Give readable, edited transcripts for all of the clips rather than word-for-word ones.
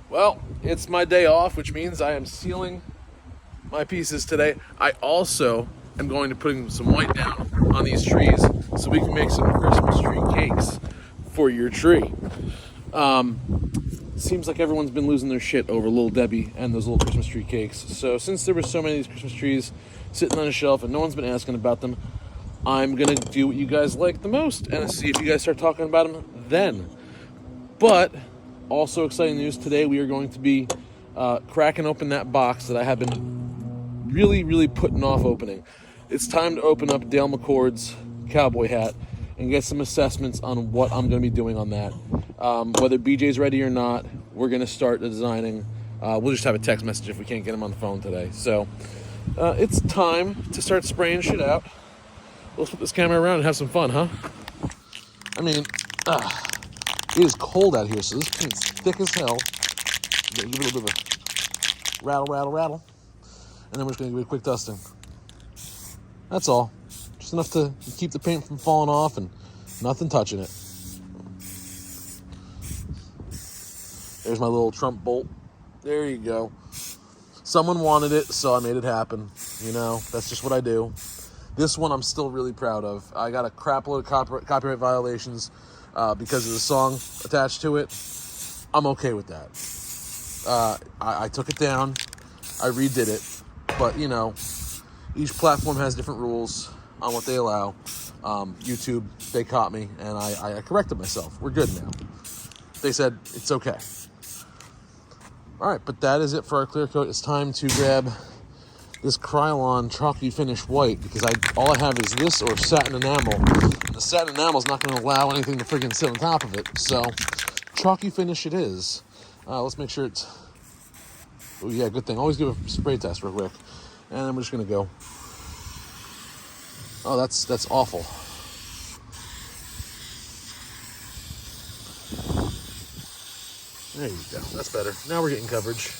Well, it's my day off, which means I am sealing my pieces today. I also am going to put some white down on these trees so we can make some Christmas tree cakes for your tree. Seems like everyone's been losing their shit over Little Debbie and those little Christmas tree cakes. So since there were so many of these Christmas trees sitting on a shelf and no one's been asking about them, I'm gonna do what you guys like the most and see if you guys start talking about them then. But also exciting news today, we are going to be cracking open that box that I have been really putting off opening. It's time to open up Dale McCord's cowboy hat and get some assessments on what I'm going to be doing on that. Whether BJ's ready or not, we're going to start the designing. We'll just have a text message if we can't get him on the phone today. So it's time to start spraying shit out. Let's put this camera around and have some fun, huh? I mean, it is cold out here, so this paint's thick as hell. Give it a little bit of a rattle. And then we're just going to give it a quick dusting. That's all. Just enough to keep the paint from falling off and nothing touching it. There's my little Trump bolt. There you go. Someone wanted it, so I made it happen. You know, that's just what I do. This one I'm still really proud of. I got a crap load of copyright violations because of the song attached to it. I'm okay with that. I took it down. I redid it. But, you know, each platform has different rules on what they allow. YouTube, they caught me, and I corrected myself. We're good now. They said it's okay. All right, but that is it for our clear coat. It's time to grab this Krylon chalky finish white because all I have is this or satin enamel. And the satin enamel is not going to allow anything to freaking sit on top of it. So chalky finish it is. Let's make sure it's... Oh yeah, good thing. Always give a spray test real quick. And then we're just going to go. Oh, that's awful. There you go. That's better. Now we're getting coverage.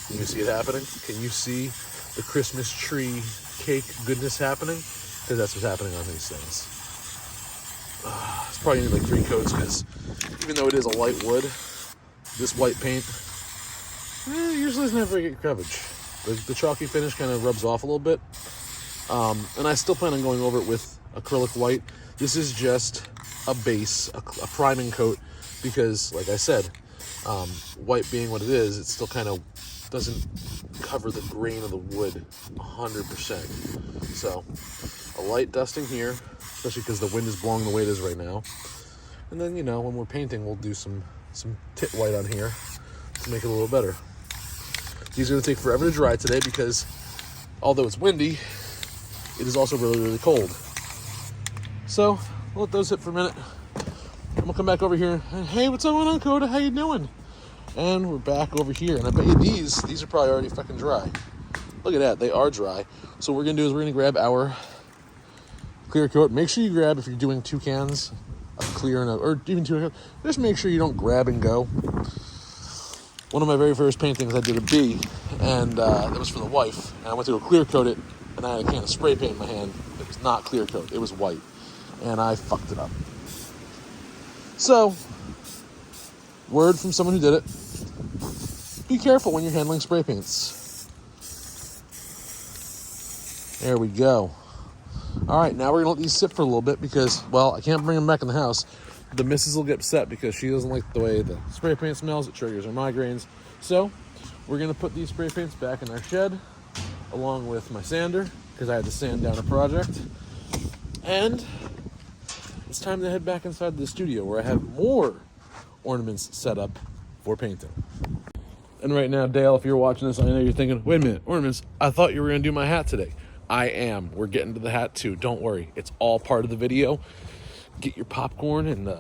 Can you see it happening? Can you see the Christmas tree cake goodness happening? Because that's what's happening on these things. It's probably need like 3 coats because even though it is a light wood, this white paint usually doesn't have very good coverage. The chalky finish kind of rubs off a little bit. And I still plan on going over it with acrylic white. This is just a base, a priming coat, because like I said, white being what it is, it still kind of doesn't cover the grain of the wood 100%. So a light dusting here, especially because the wind is blowing the way it is right now. And then, you know, when we're painting, we'll do some tit white on here to make it a little better. These are going to take forever to dry today because although it's windy, it is also really cold. So we'll let those sit for a minute. I'm gonna come back over here and hey, what's going on, Coda? How you doing? And we're back over here. And I bet you these are probably already fucking dry. Look at that, they are dry. So what we're gonna do is we're gonna grab our clear coat. Make sure you grab, if you're doing 2 cans of clear or even 2 cans, just make sure you don't grab and go. One of my very first paintings, I did a bee, and that was for the wife. And I went to go clear coat it, and I had a can of spray paint in my hand. It was not clear coat, it was white. And I fucked it up. So, word from someone who did it, be careful when you're handling spray paints. There we go. All right, now we're gonna let these sit for a little bit because, well, I can't bring them back in the house. The missus will get upset because she doesn't like the way the spray paint smells. It triggers her migraines. So, we're gonna put these spray paints back in our shed along with my sander because I had to sand down a project. And it's time to head back inside the studio where I have more ornaments set up for painting. And right now, Dale, if you're watching this, I know you're thinking, wait a minute, ornaments, I thought you were going to do my hat today. I am. We're getting to the hat too. Don't worry. It's all part of the video. Get your popcorn and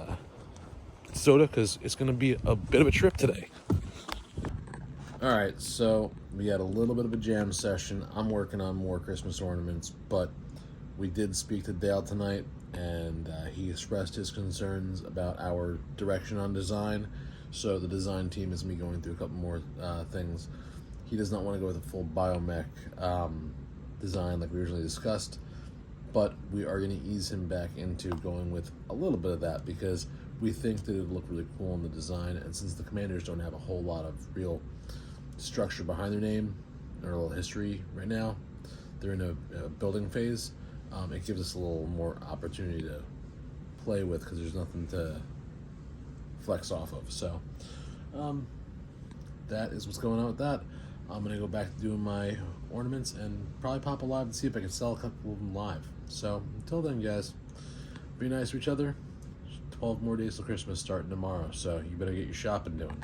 soda because it's going to be a bit of a trip today. All right, so we had a little bit of a jam session. I'm working on more Christmas ornaments, but we did speak to Dale tonight, and he expressed his concerns about our direction on design. So the design team is me going through a couple more things. He does not want to go with a full biomech design like we originally discussed, but we are going to ease him back into going with a little bit of that because we think that it would look really cool in the design. And since the Commanders don't have a whole lot of real structure behind their name or a little history right now, they're in a building phase. It gives us a little more opportunity to play with because there's nothing to flex off of. So that is what's going on with that. I'm going to go back to doing my ornaments and probably pop a live and see if I can sell a couple of them live. So until then, guys, be nice to each other. 12 more days till Christmas starting tomorrow, so you better get your shopping doing.